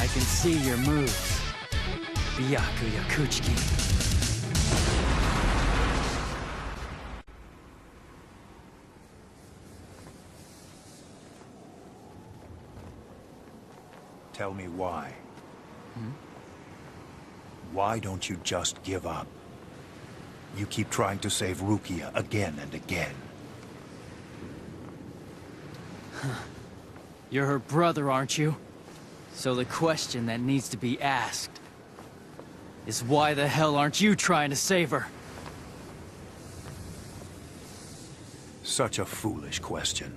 I can see your moves. Byakuya Kuchiki. Tell me why. Why don't you just give up? You keep trying to save Rukia again and again. You're her brother, aren't you? So the question that needs to be asked is why the hell aren't you trying to save her? Such a foolish question.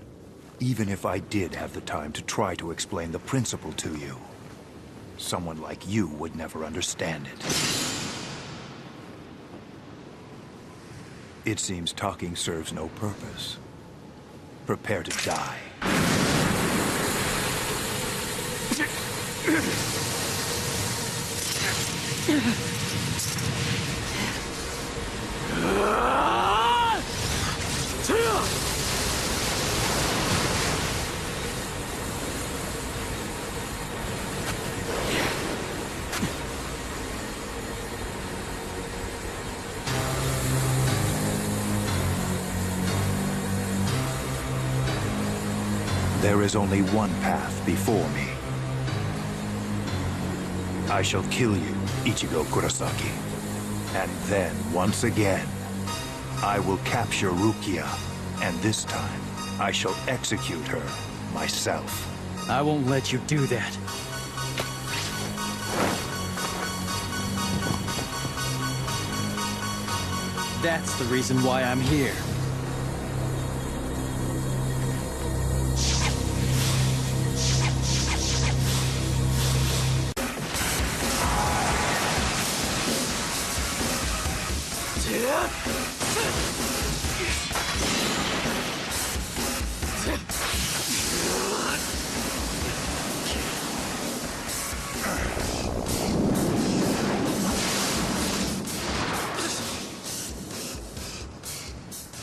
Even if I did have the time to try to explain the principle to you, someone like you would never understand it. It seems talking serves no purpose. Prepare to die. There is only one path before me. I shall kill you, Ichigo Kurosaki. And then, once again, I will capture Rukia, and this time, I shall execute her myself. I won't let you do that. That's the reason why I'm here.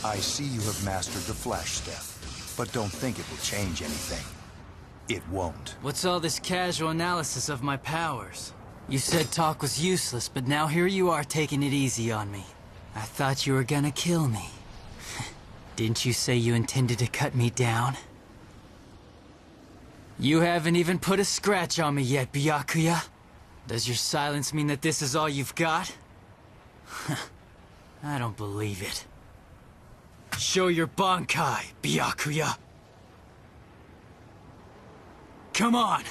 I see you have mastered the Flash Step, but don't think it will change anything. It won't. What's all this casual analysis of my powers? You said talk was useless, but now here you are taking it easy on me. I thought you were gonna kill me. Didn't you say you intended to cut me down? You haven't even put a scratch on me yet, Byakuya. Does your silence mean that this is all you've got? I don't believe it. Show your Bankai, Byakuya. Come on!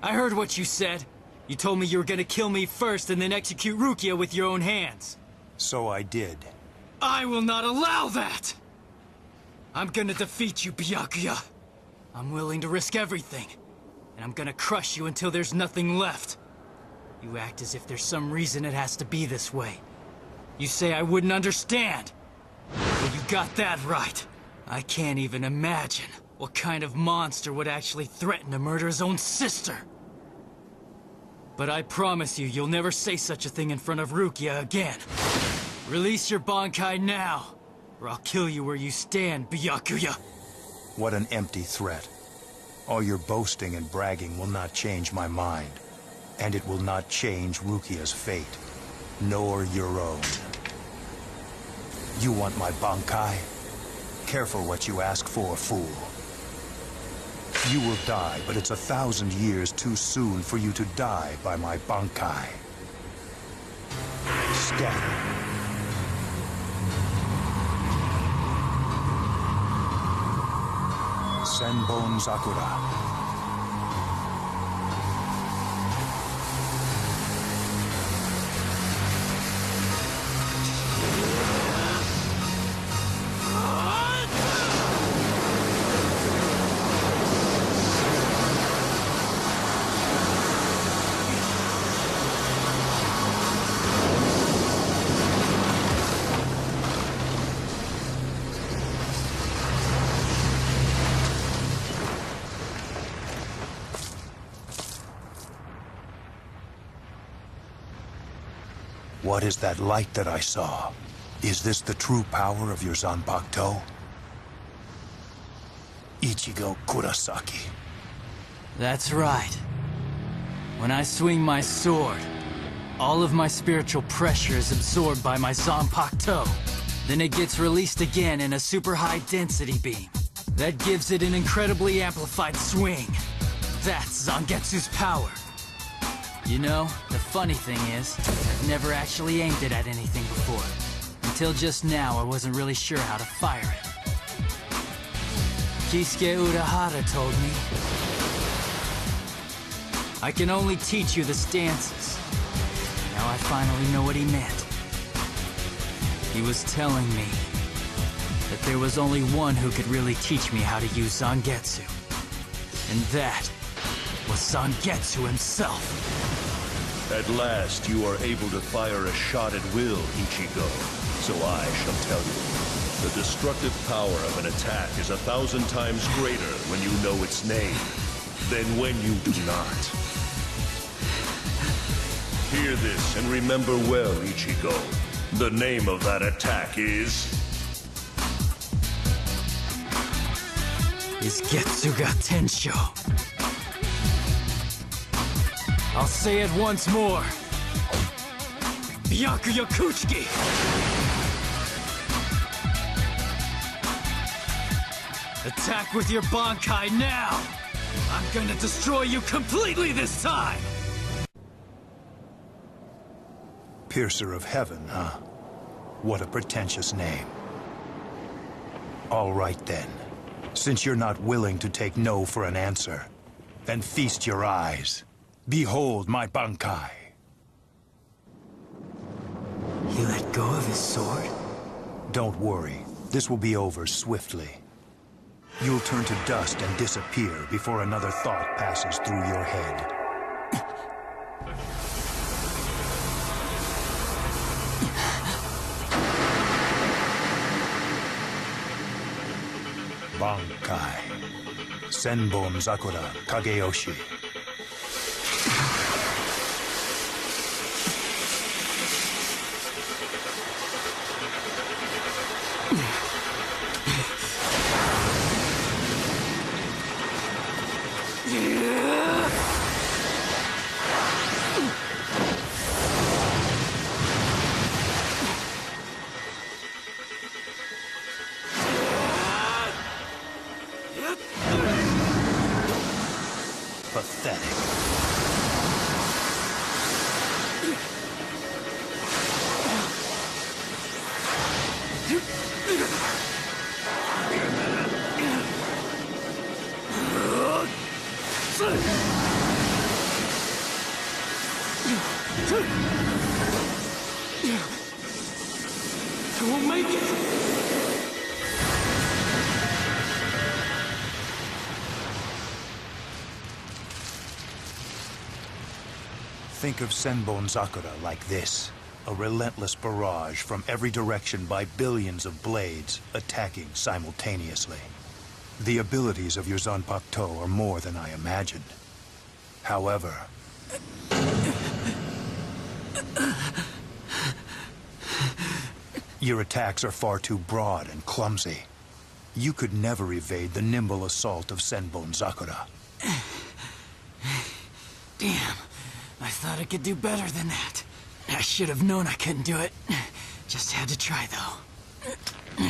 I heard what you said. You told me you were gonna kill me first and then execute Rukia with your own hands. So I did. I will not allow that! I'm gonna defeat you, Byakuya. I'm willing to risk everything. And I'm gonna crush you until there's nothing left. You act as if there's some reason it has to be this way. You say I wouldn't understand. Well, you got that right. I can't even imagine what kind of monster would actually threaten to murder his own sister. But I promise you, you'll never say such a thing in front of Rukia again. Release your Bankai now, or I'll kill you where you stand, Byakuya. What an empty threat. All your boasting and bragging will not change my mind. And it will not change Rukia's fate, nor your own. You want my Bankai? Careful what you ask for, fool. You will die, but it's 1,000 years too soon for you to die by my Bankai. Scatter. Senbon Sakura. What is that light that I saw? Is this the true power of your Zanbakuto? Ichigo Kurosaki. That's right. When I swing my sword, all of my spiritual pressure is absorbed by my Zanpakuto. Then it gets released again in a super high density beam. That gives it an incredibly amplified swing. That's Zangetsu's power. You know, the funny thing is, I've never actually aimed it at anything before. Until just now, I wasn't really sure how to fire it. Kisuke Urahara told me, I can only teach you the stances. Now I finally know what he meant. He was telling me that there was only one who could really teach me how to use Zangetsu. And that was Zangetsu himself. At last, you are able to fire a shot at will, Ichigo. So I shall tell you. The destructive power of an attack is 1,000 times greater when you know its name than when you do not. Hear this and remember well, Ichigo. The name of that attack is Getsuga Tensho. I'll say it once more. Byakuya Kuchiki! Attack with your Bankai now! I'm gonna destroy you completely this time! Piercer of Heaven, huh? What a pretentious name. All right then. Since you're not willing to take no for an answer, then feast your eyes. Behold my Bankai. He let go of his sword? Don't worry. This will be over swiftly. You'll turn to dust and disappear before another thought passes through your head. Bankai. Senbon Zakura Kageyoshi. Pathetic. I won't make it! Think of Senbon Zakura like this. A relentless barrage from every direction by billions of blades attacking simultaneously. The abilities of your Zanpakuto are more than I imagined. However... your attacks are far too broad and clumsy. You could never evade the nimble assault of Senbon Zakura. Damn. I thought I could do better than that. I should have known I couldn't do it. Just had to try, though.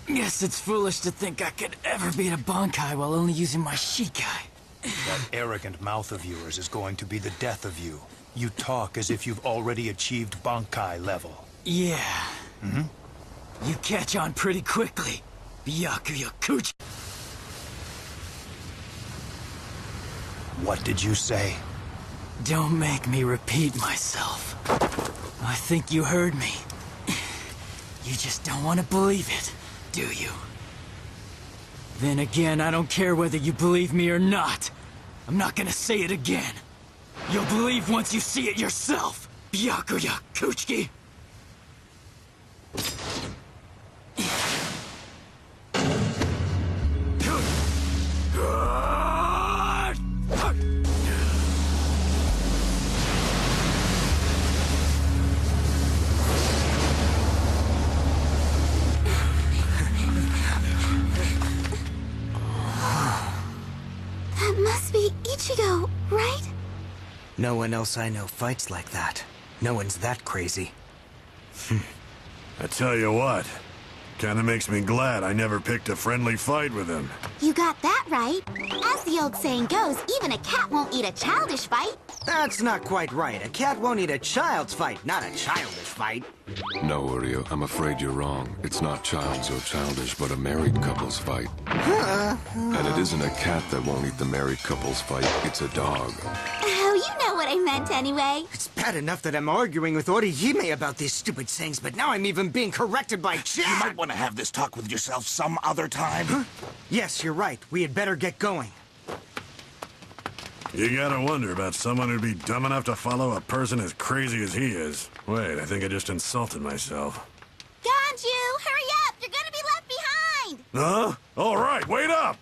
Guess it's foolish to think I could ever beat a Bankai while only using my Shikai. That arrogant mouth of yours is going to be the death of you. You talk as if you've already achieved Bankai level. Yeah. You catch on pretty quickly, Byakuya Kuchi. What did you say? Don't make me repeat myself. I think you heard me. You just don't want to believe it, do you? Then again, I don't care whether you believe me or not. I'm not gonna say it again. You'll believe once you see it yourself, Byakuya Kuchiki. That must be Ichigo, right? No one else I know fights like that. No one's that crazy. I tell you what, kinda makes me glad I never picked a friendly fight with him. You got that right. As the old saying goes, even a cat won't eat a childish fight. That's not quite right. A cat won't eat a child's fight, not a childish fight. No, Uryu, I'm afraid you're wrong. It's not child's or childish, but a married couple's fight. And it isn't a cat that won't eat the married couple's fight, it's a dog. Oh, you know what I meant anyway. It's bad enough that I'm arguing with Orihime about these stupid sayings, but now I'm even being corrected by Chad! You might want to have this talk with yourself some other time. Yes, you're right. We had better get going. You gotta wonder about someone who'd be dumb enough to follow a person as crazy as he is. Wait, I think I just insulted myself. Ganju, hurry up! You're gonna be left behind! Huh? All right, wait up!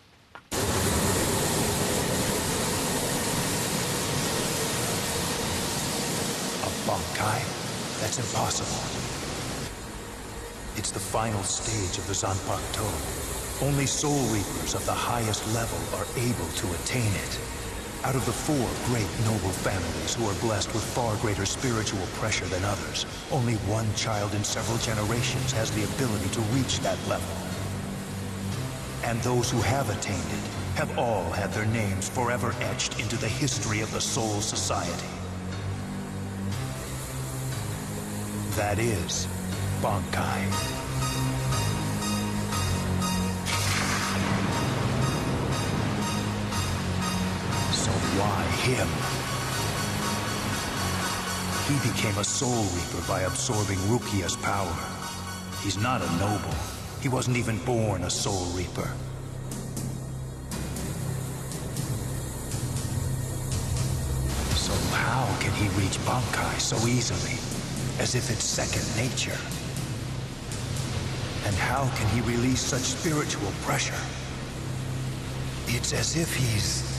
A Bankai? That's impossible. It's the final stage of the Zanpakuto. Only Soul Reapers of the highest level are able to attain it. Out of the 4 great noble families who are blessed with far greater spiritual pressure than others, only one child in several generations has the ability to reach that level. And those who have attained it have all had their names forever etched into the history of the Soul Society. That is Bankai. So why him? He became a Soul Reaper by absorbing Rukia's power. He's not a noble. He wasn't even born a Soul Reaper. So how can he reach Bankai so easily? As if it's second nature. And how can he release such spiritual pressure? It's as if he's...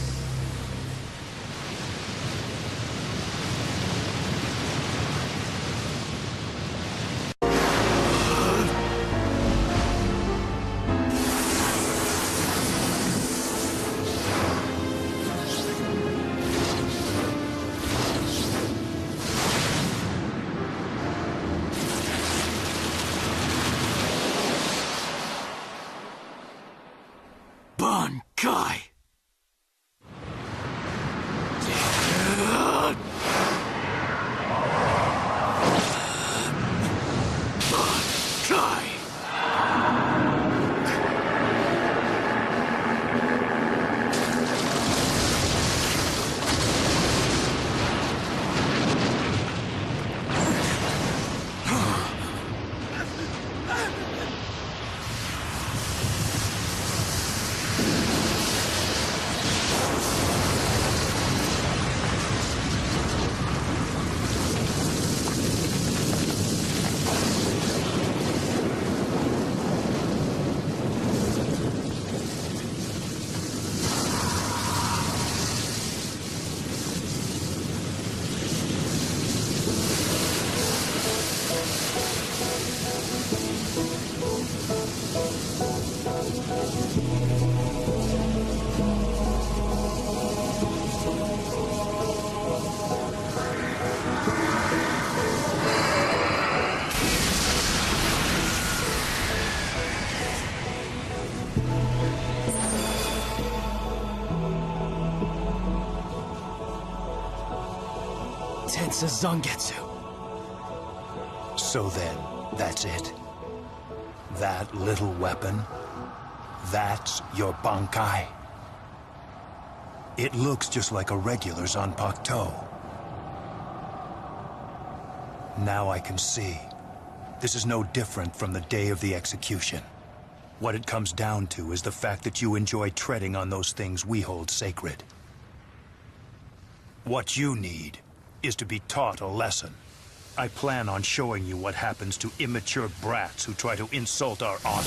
Bankai! Bankai! Tensa Zangetsu. So then, that's it? That little weapon? That's your Bankai? It looks just like a regular Zanpakuto. Now I can see. This is no different from the day of the execution. What it comes down to is the fact that you enjoy treading on those things we hold sacred. What you need is to be taught a lesson. I plan on showing you what happens to immature brats who try to insult our honor.